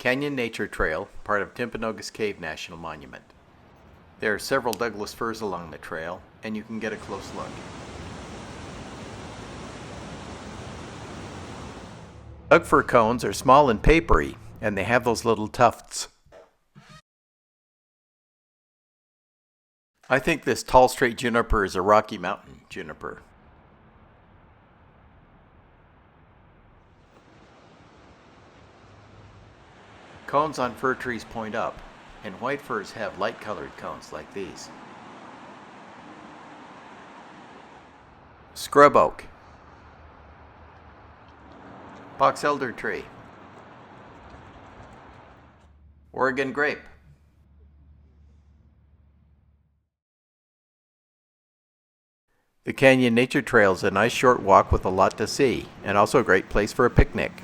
Canyon Nature Trail, part of Timpanogos Cave National Monument. There are several Douglas firs along the trail, and you can get a close look. Doug fir cones are small and papery, and they have those little tufts. I think this tall straight juniper is a Rocky Mountain juniper. Cones on fir trees point up, and white firs have light-colored cones like these. Scrub oak, box elder tree, Oregon grape, the Canyon Nature Trail is a nice short walk with a lot to see, and also a great place for a picnic.